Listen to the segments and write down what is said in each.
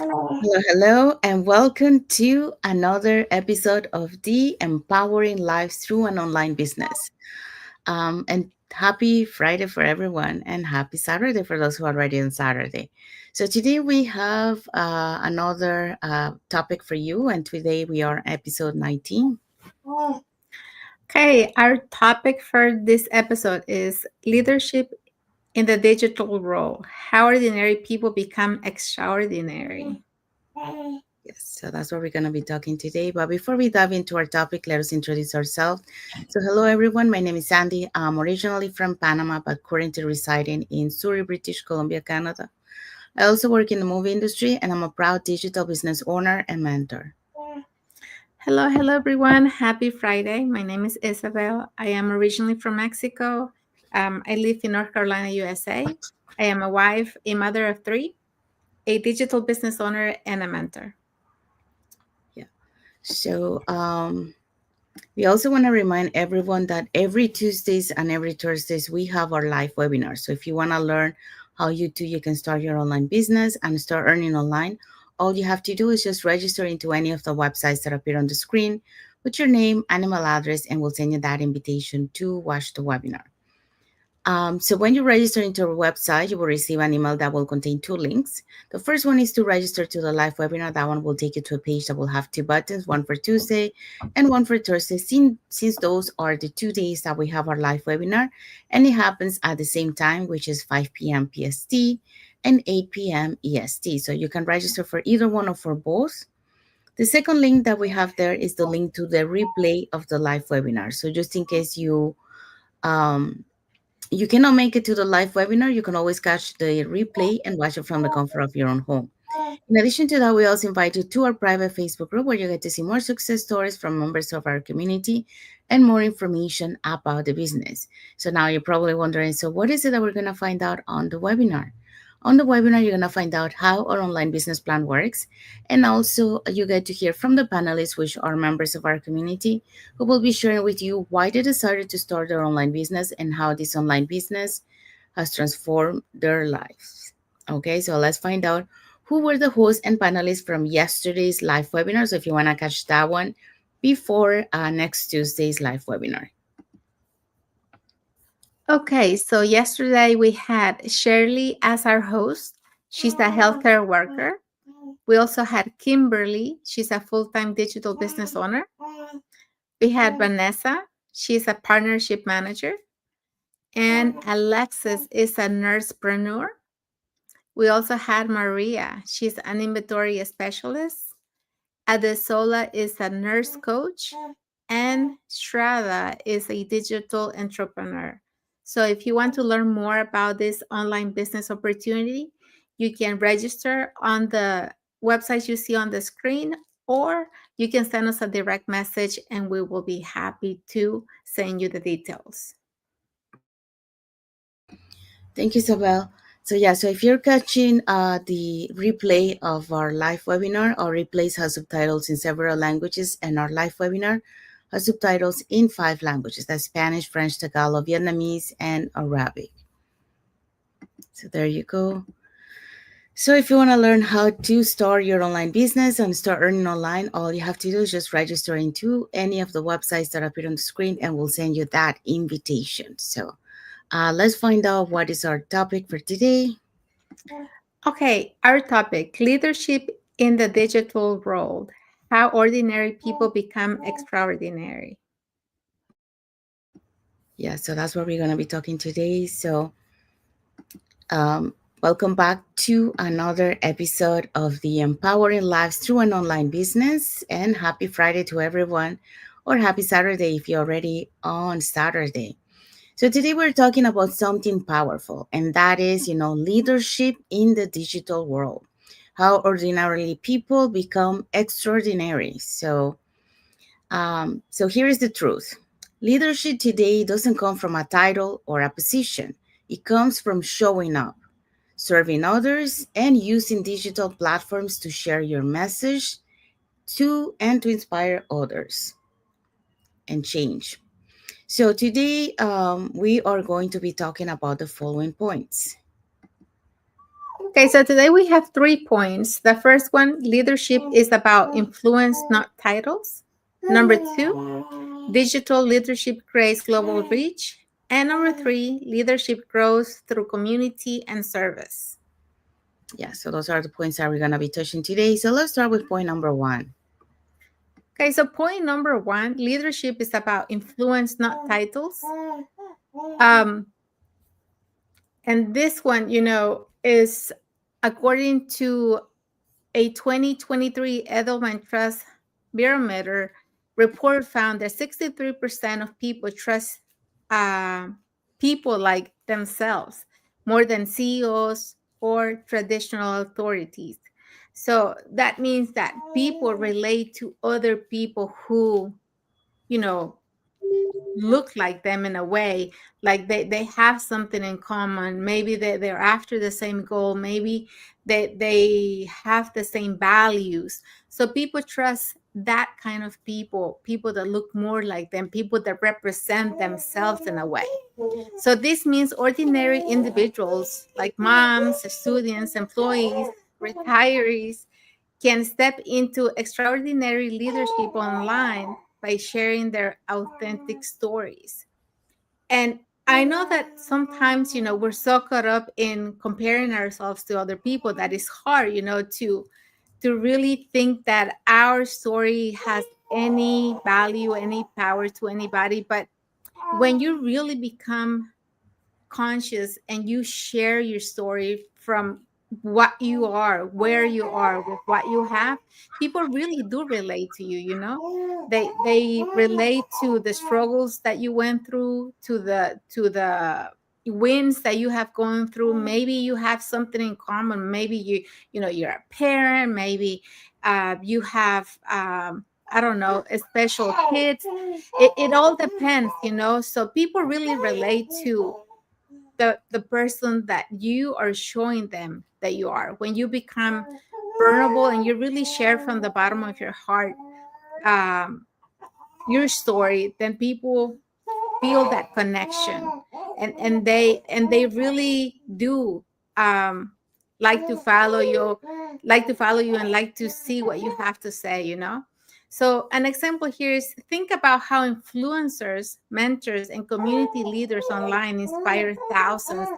Hello, hello, and welcome to another episode of the Empowering Lives Through an Online Business. And happy Friday for everyone, and happy Saturday for those who are already on Saturday. So today we have another topic for you, and today we are episode 19. Okay, our topic for this episode is leadership in the digital role. How ordinary people become extraordinary. Yes, so that's what we're going to be talking today. But before we dive into our topic, let us introduce ourselves. So, hello everyone. My name is Sandy. I'm originally from Panama, but currently residing in Surrey, British Columbia, Canada. I also work in the movie industry, and I'm a proud digital business owner and mentor. Hello everyone. Happy Friday. My name is Isabel. I am originally from Mexico. I live in North Carolina, USA. I am a wife, a mother of three, a digital business owner, and a mentor. Yeah. So, we also want to remind everyone that every Tuesdays and every Thursdays we have our live webinars. So if you want to learn how you can start your online business and start earning online, all you have to do is just register into any of the websites that appear on the screen with your name and email address, and we'll send you that invitation to watch the webinar. So when you register into our website, you will receive an email that will contain two links. The first one is to register to the live webinar. That one will take you to a page that will have two buttons, one for Tuesday and one for Thursday, since those are the 2 days that we have our live webinar. And it happens at the same time, which is 5 p.m. PST and 8 p.m. EST. So you can register for either one or for both. The second link that we have there is the link to the replay of the live webinar. So just in case um, you cannot make it to the live webinar, you can always catch the replay and watch it from the comfort of your own home. In addition to that, we also invite you to our private Facebook group where you get to see more success stories from members of our community and more information about the business. So now you're probably wondering, so what is it that we're going to find out on the webinar? On the webinar, you're going to find out how our online business plan works. And also, you get to hear from the panelists, which are members of our community, who will be sharing with you why they decided to start their online business and how this online business has transformed their lives. Okay, so let's find out who were the hosts and panelists from yesterday's live webinar. So if you want to catch that one before next Tuesday's live webinar. Okay, so yesterday we had Shirley as our host. She's a healthcare worker. We also had Kimberly. She's a full time digital business owner. We had Vanessa. She's a partnership manager. And Alexis is a nursepreneur. We also had Maria. She's an inventory specialist. Adesola is a nurse coach. And Shraddha is a digital entrepreneur. So if you want to learn more about this online business opportunity, you can register on the website you see on the screen, or you can send us a direct message and we will be happy to send you the details. Thank you, Isabel. So if you're catching the replay of our live webinar, our replays have subtitles in several languages, and our live webinar has subtitles in 5 languages: that's Spanish, French, Tagalog, Vietnamese, and Arabic. So there you go. So if you want to learn how to start your online business and start earning online, all you have to do is just register into any of the websites that appear on the screen, and we'll send you that invitation. So let's find out what is our topic for today. Okay, our topic, leadership in the digital world. How ordinary people become extraordinary. Yeah, so that's what we're going to be talking today. So um, welcome back to another episode of the Empowering Lives Through an Online Business, and happy Friday to everyone, or happy Saturday if you're already on Saturday. So today we're talking about something powerful, and that is, leadership in the digital world. How ordinarily people become extraordinary. So here is the truth. Leadership today doesn't come from a title or a position. It comes from showing up, serving others, and using digital platforms to share your message to inspire others and change. So today we are going to be talking about the following points. Okay, so today we have 3 points. The first one, leadership is about influence, not titles. Number two, digital leadership creates global reach. And number three, leadership grows through community and service. Yeah, so those are the points that we're going to be touching today. So let's start with point number one. Okay, so point number one, leadership is about influence, not titles. Um, and this one, is according to a 2023 Edelman Trust Barometer report found that 63% of people trust uh, people like themselves more than CEOs or traditional authorities. So that means that people relate to other people who, you know, look like them in a way, like they have something in common. Maybe they're after the same goal. Maybe they have the same values. So people trust that kind of people that look more like them, people that represent themselves in a way. So this means ordinary individuals like moms, students, employees, retirees can step into extraordinary leadership online by sharing their authentic stories. And I know that sometimes, we're so caught up in comparing ourselves to other people that it's hard, to really think that our story has any value, any power to anybody. But when you really become conscious and you share your story from what you are, where you are, with what you have, people really do relate to you, they relate to the struggles that you went through, to the wins that you have gone through. Maybe you have something in common. Maybe you're a parent. Maybe you have I don't know, special kids. It all depends, so people really relate to the person that you are showing them that you are. When you become vulnerable and you really share from the bottom of your heart um, your story, then people feel that connection, and they really do um, like to follow you, and like to see what you have to say. So an example here is, think about how influencers, mentors, and community leaders online inspire thousands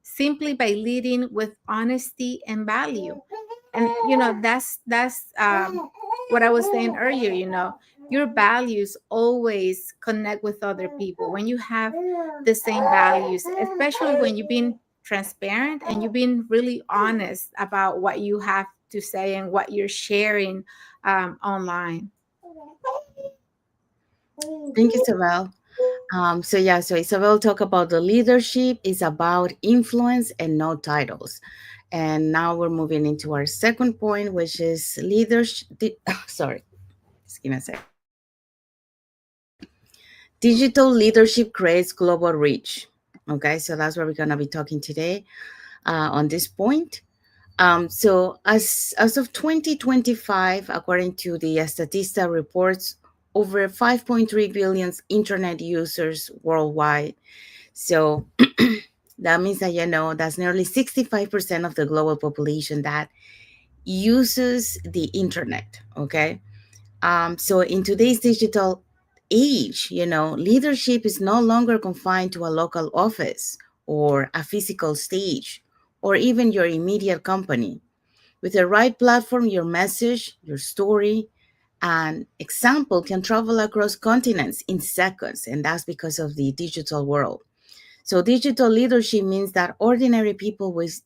simply by leading with honesty and value. And that's what I was saying earlier. Your values always connect with other people when you have the same values, especially when you've been transparent and you've been really honest about what you have to say and what you're sharing online. Thank you, Isabel. So Isabel talk about the leadership is about influence and no titles. And now we're moving into our second point, which is leadership. Sorry, just give me a second. Digital leadership creates global reach. Okay, so that's what we're gonna be talking today on this point. So as of 2025, according to the Statista reports, over 5.3 billion internet users worldwide. So that means that that's nearly 65% of the global population that uses the internet. Okay, so in today's digital age, leadership is no longer confined to a local office or a physical stage or even your immediate company. With the right platform, your message, your story, and example can travel across continents in seconds, and that's because of the digital world. So digital leadership means that ordinary people with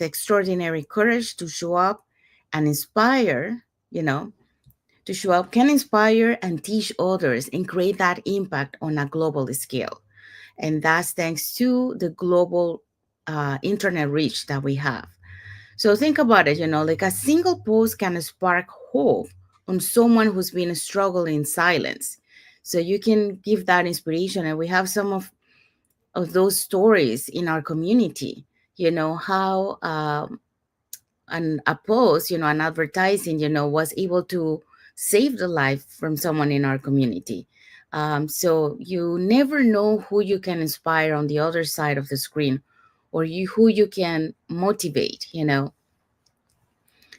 extraordinary courage to show up and inspire, you know, to show up can inspire and teach others and create that impact on a global scale. And that's thanks to the global internet reach that we have. So think about it, like a single post can spark hope on someone who's been struggling in silence. So you can give that inspiration. And we have some of those stories in our community, how a post, an advertising, was able to save the life from someone in our community. So you never know who you can inspire on the other side of the screen or you who you can motivate, you know.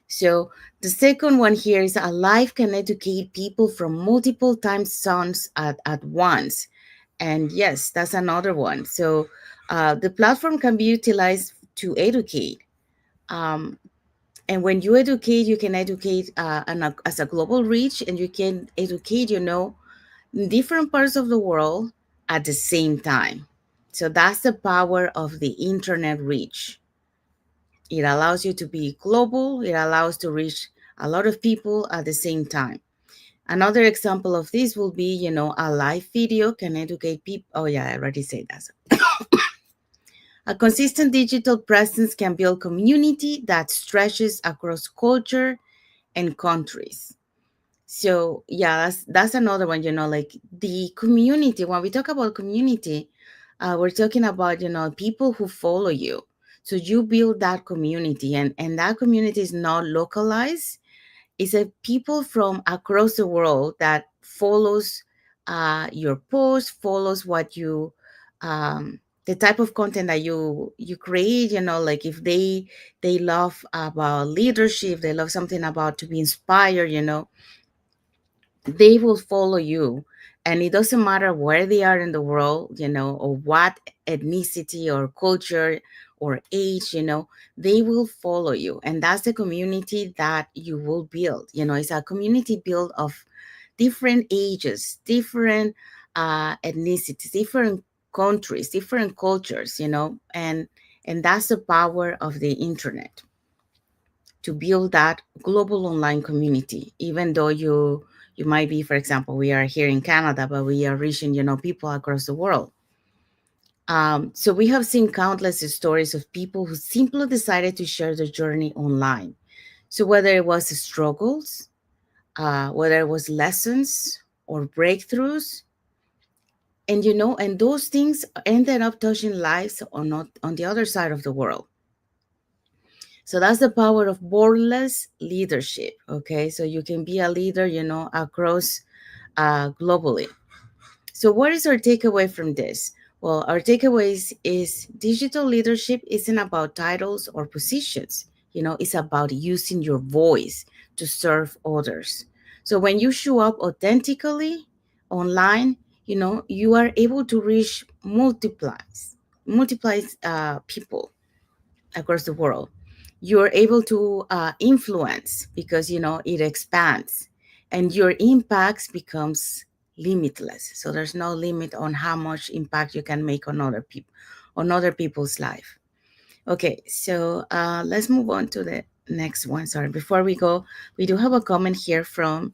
So the second one here is a life can educate people from multiple time zones at once. And yes, that's another one. So the platform can be utilized to educate. Um, and when you educate, you can educate as a global reach, and you can educate, you know, in different parts of the world at the same time. So that's the power of the internet reach. It allows you to be global, it allows to reach a lot of people at the same time. Another example of this will be, you know, a live video can educate people. Oh, yeah, I already said that. A consistent digital presence can build community that stretches across culture and countries. So yeah, that's another one, you know, like the community. When we talk about community, we're talking about, you know, people who follow you. So you build that community, and that community is not localized. It's a people from across the world that follows your post, follows what you the type of content that you create, you know, like if they love about leadership, they love something about to be inspired, you know, they will follow you. And it doesn't matter where they are in the world, you know, or what ethnicity or culture or age, you know, they will follow you. And that's the community that you will build. You know, it's a community built of different ages, different ethnicities, different countries, different cultures, you know, and that's the power of the internet, to build that global online community. Even though you might be, for example, we are here in Canada, but we are reaching, you know, people across the world. So we have seen countless stories of people who simply decided to share their journey online. So whether it was struggles, whether it was lessons or breakthroughs, and you know, and those things ended up touching lives on not on the other side of the world. So that's the power of borderless leadership. Okay, so you can be a leader, you know, across globally. So what is our takeaway from this? Well, our takeaways is digital leadership isn't about titles or positions. You know, it's about using your voice to serve others. So when you show up authentically online, you know, you are able to reach multiplies people across the world. You're able to influence because, you know, it expands, and your impacts becomes limitless. So there's no limit on how much impact you can make on other people's life. Okay, so let's move on to the next one. Sorry, before we go, we do have a comment here from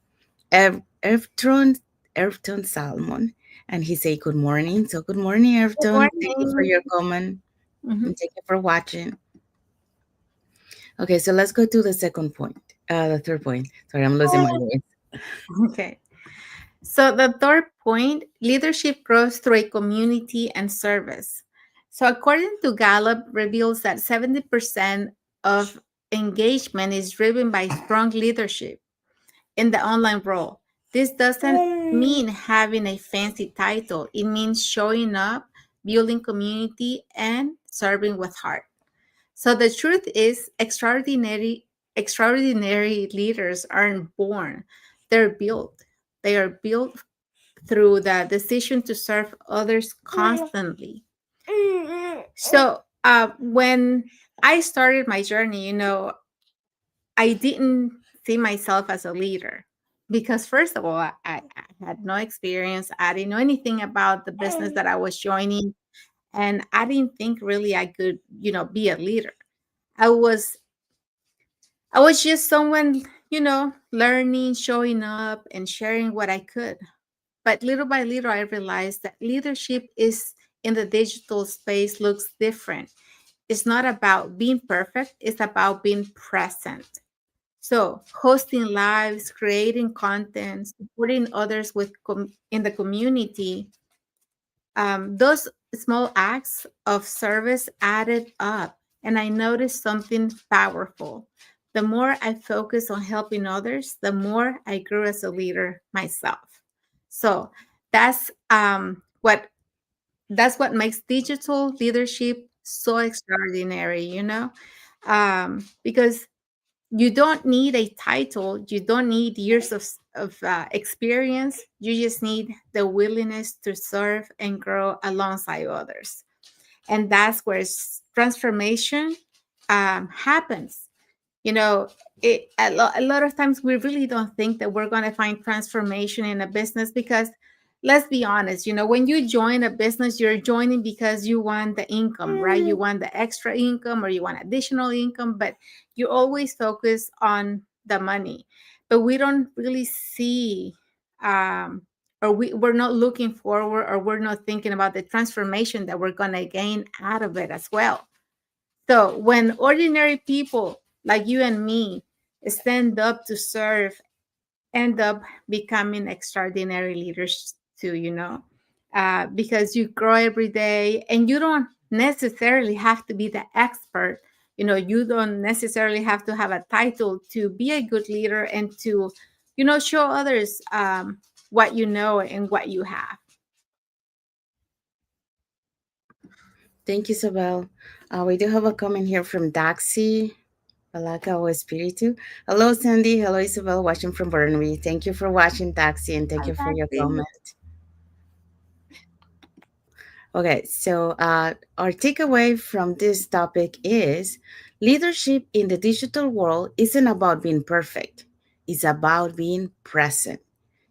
Erftron Erfton Salmon, and he say good morning. So good morning, Good Erfton. Thank you for morning. your comment, Mhm. and thank you for watching. Okay, so let's go to the second point. The third point. Sorry, I'm losing my voice. Okay. So the third point, leadership grows through a community and service. So according to Gallup, reveals that 70% of engagement is driven by strong leadership in the online role. This doesn't mean having a fancy title. It means showing up, building community, and serving with heart. So the truth is extraordinary leaders aren't born. They're built. They are built through the decision to serve others constantly. So when I started my journey, you know, I didn't see myself as a leader because, first of all, I had no experience. I didn't know anything about the business that I was joining, and I didn't think really I could, you know, be a leader. I was I was just someone, you know, learning, showing up, and sharing what I could. But little by little, I realized that leadership is in the digital space looks different. It's not about being perfect, it's about being present. So, hosting lives, creating content, supporting others in the community, those small acts of service added up. And I noticed something powerful. The more I focus on helping others, the more I grew as a leader myself. So that's what makes digital leadership so extraordinary, because you don't need a title, you don't need years of experience, you just need the willingness to serve and grow alongside others. And that's where transformation happens. you know a lot of times we really don't think that we're going to find transformation in a business, because let's be honest, when you join a business, you're joining because you want the income, right? You want the extra income, or you want additional income, but you always focus on the money. But we don't really see, or we're not looking forward, or we're not thinking about the transformation that we're going to gain out of it as well. So when ordinary people like you and me stand up to serve, end up becoming extraordinary leaders too, because you grow every day, and you don't necessarily have to be the expert. You don't necessarily have to have a title to be a good leader and to, show others what you know and what you have. Thank you, Isabel. We do have a comment here from Daxi Balaka o Espiritu. Hello, Sandy. Hello, Isabel, watching from Burnaby. Thank you for watching, Daxi, and thank Hi, you for your Maxine. comment. Okay, so our takeaway from this topic is leadership in the digital world isn't about being perfect, it's about being present.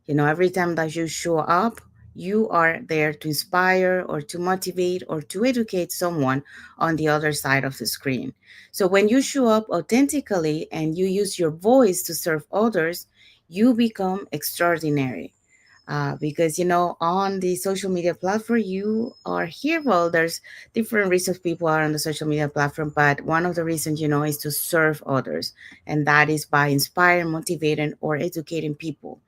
Every time that you show up, you are there to inspire or to motivate or to educate someone on the other side of the screen. So when you show up authentically and you use your voice to serve others, you become extraordinary. Because on the social media platform you are here, well, there's different reasons people are on the social media platform, but one of the reasons is to serve others, and that is by inspiring, motivating, or educating people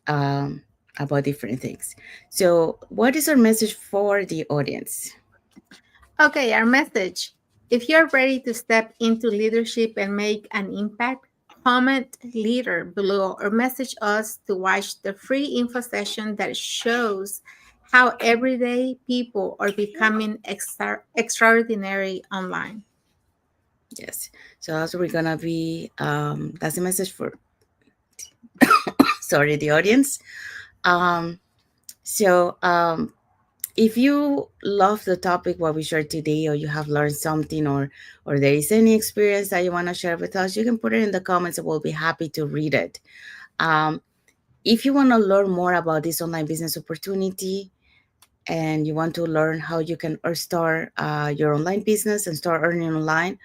um, about different things. So what is our message for the audience? Okay, our message. If you're ready to step into leadership and make an impact, comment leader below or message us to watch the free info session that shows how everyday people are becoming extraordinary online. Yes, so also we're gonna be that's the message for sorry, the audience. um so if you love the topic what we shared today, or you have learned something, or there is any experience that you want to share with us, you can put it in the comments and we'll be happy to read it. um, if you want to learn more about this online business opportunity, and you want to learn how you can start your online business and start earning online,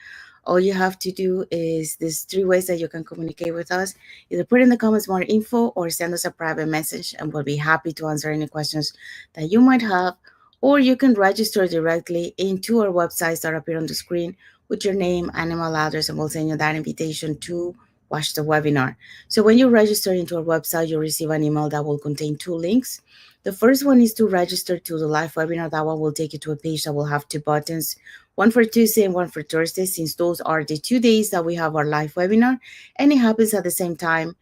all you have to do is these three ways that you can communicate with us. Either put in the comments more info or send us a private message, and we'll be happy to answer any questions that you might have. Or you can register directly into our websites that appear on the screen with your name and email address, and we'll send you that invitation to watch the webinar. So when you register into our website, you'll receive an email that will contain two links. The first one is to register to the live webinar. That one will take you to a page that will have two buttons, one for Tuesday and one for Thursday, since those are the 2 days that we have our live webinar. And it happens at the same time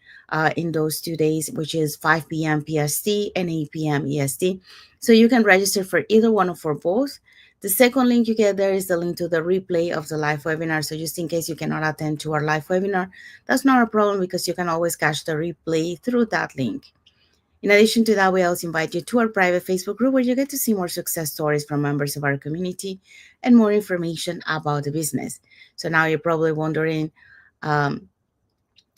in those 2 days, which is 5 p.m. PST and 8 p.m. EST. So you can register for either one or for both. The second link you get there is the link to the replay of the live webinar. So just in case you cannot attend to our live webinar, that's not a problem, because you can always catch the replay through that link. In addition to that, we also invite you to our private Facebook group where you get to see more success stories from members of our community and more information about the business. So now you're probably wondering, um,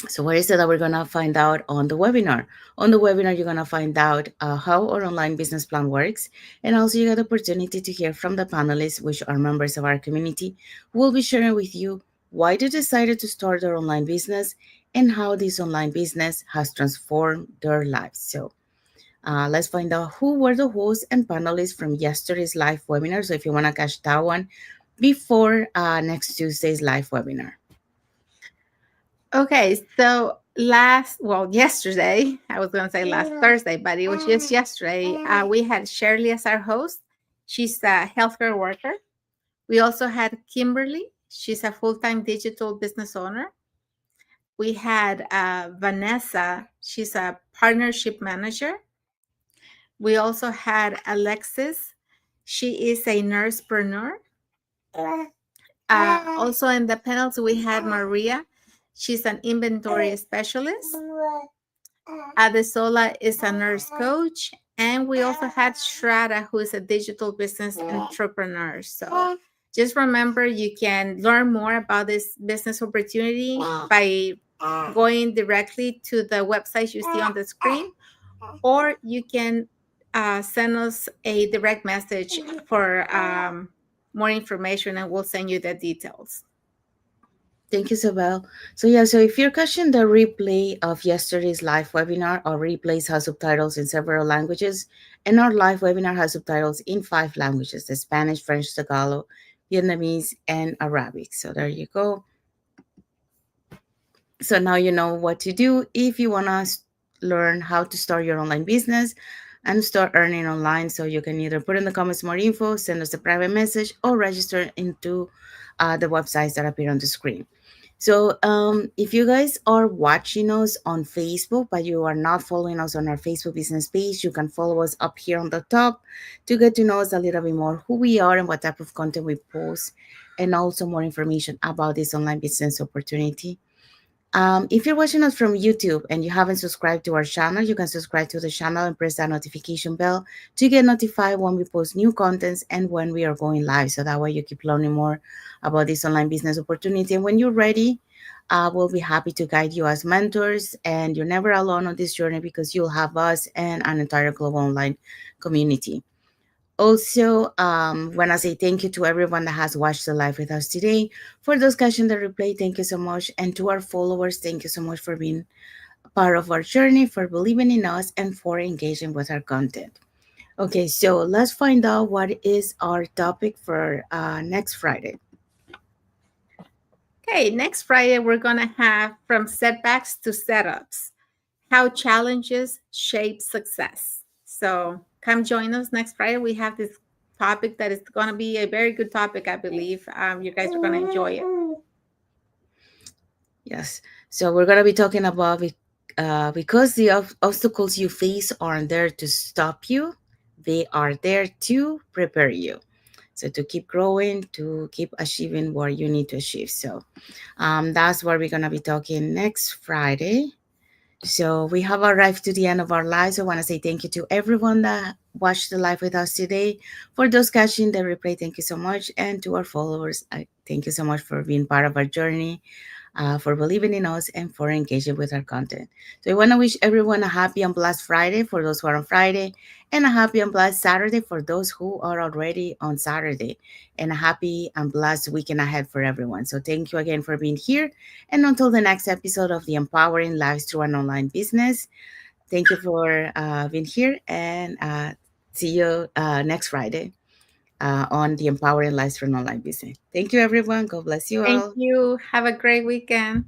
so what is it that we're going to find out on the webinar? On the webinar, you're going to find out how our online business plan works. And also you get the opportunity to hear from the panelists, which are members of our community, who will be sharing with you why they decided to start their online business and how this online business has transformed their lives. So let's find out who were the hosts and panelists from yesterday's live webinar. So if you want to catch that one before next Tuesday's live webinar. Okay, so yesterday, I was going to say last Thursday, but it was just yesterday, we had Shirley as our host. She's a healthcare worker. We also had Kimberly. She's a full time digital business owner. We had Vanessa. She's a partnership manager. We also had Alexis. She is a nursepreneur. Also in the panels, we had Maria. She's an inventory specialist. Adesola is a nurse coach. And we also had Shraddha, who is a digital business entrepreneur. So just remember, you can learn more about this business opportunity by going directly to the website you see on the screen, or you can send us a direct message for more information, and we'll send you the details. Thank you, Isabel. So yeah, so if you're catching the replay of yesterday's live webinar, our replays have subtitles in several languages, and our live webinar has subtitles in 5 languages: the Spanish, French, Tagalog, Vietnamese, and Arabic. So there you go. So now you know what to do if you want to learn how to start your online business and start earning online. So you can either put in the comments more info, send us a private message, or register into the websites that appear on the screen. So if you guys are watching us on Facebook, but you are not following us on our Facebook business page, you can follow us up here on the top to get to know us a little bit more, who we are and what type of content we post, and also more information about this online business opportunity. If you're watching us from YouTube and you haven't subscribed to our channel, you can subscribe to the channel and press that notification bell to get notified when we post new contents and when we are going live. So that way you keep learning more about this online business opportunity. And when you're ready, we'll be happy to guide you as mentors. And you're never alone on this journey because you'll have us and an entire global online community. Also, want to say thank you to everyone that has watched the live with us today. For those catching the replay, thank you so much. And to our followers, thank you so much for being a part of our journey, for believing in us, and for engaging with our content. Okay, so let's find out what is our topic for next Friday. Okay, next Friday, we're going to have from setbacks to setups, how challenges shape success. So come join us next Friday. We have this topic that is going to be a very good topic, I believe. You guys are going to enjoy it. Yes, so we're going to be talking about because the obstacles you face aren't there to stop you, they are there to prepare you. So to keep growing, to keep achieving what you need to achieve. So that's what we're gonna be talking next Friday. So we have arrived to the end of our live. So I want to say thank you to everyone that watched the live with us today. For those catching the replay, thank you so much. And to our followers, I thank you so much for being part of our journey, for believing in us, and for engaging with our content. So I want to wish everyone a happy and blessed Friday for those who are on Friday, and a happy and blessed Saturday for those who are already on Saturday, and a happy and blessed weekend ahead for everyone. So thank you again for being here. And until the next episode of the Empowering Lives Through an Online Business, thank you for being here, and see you next Friday on the Empowering Lives Through an Online Business. Thank you, everyone. God bless you Thank all. you. Have a great weekend.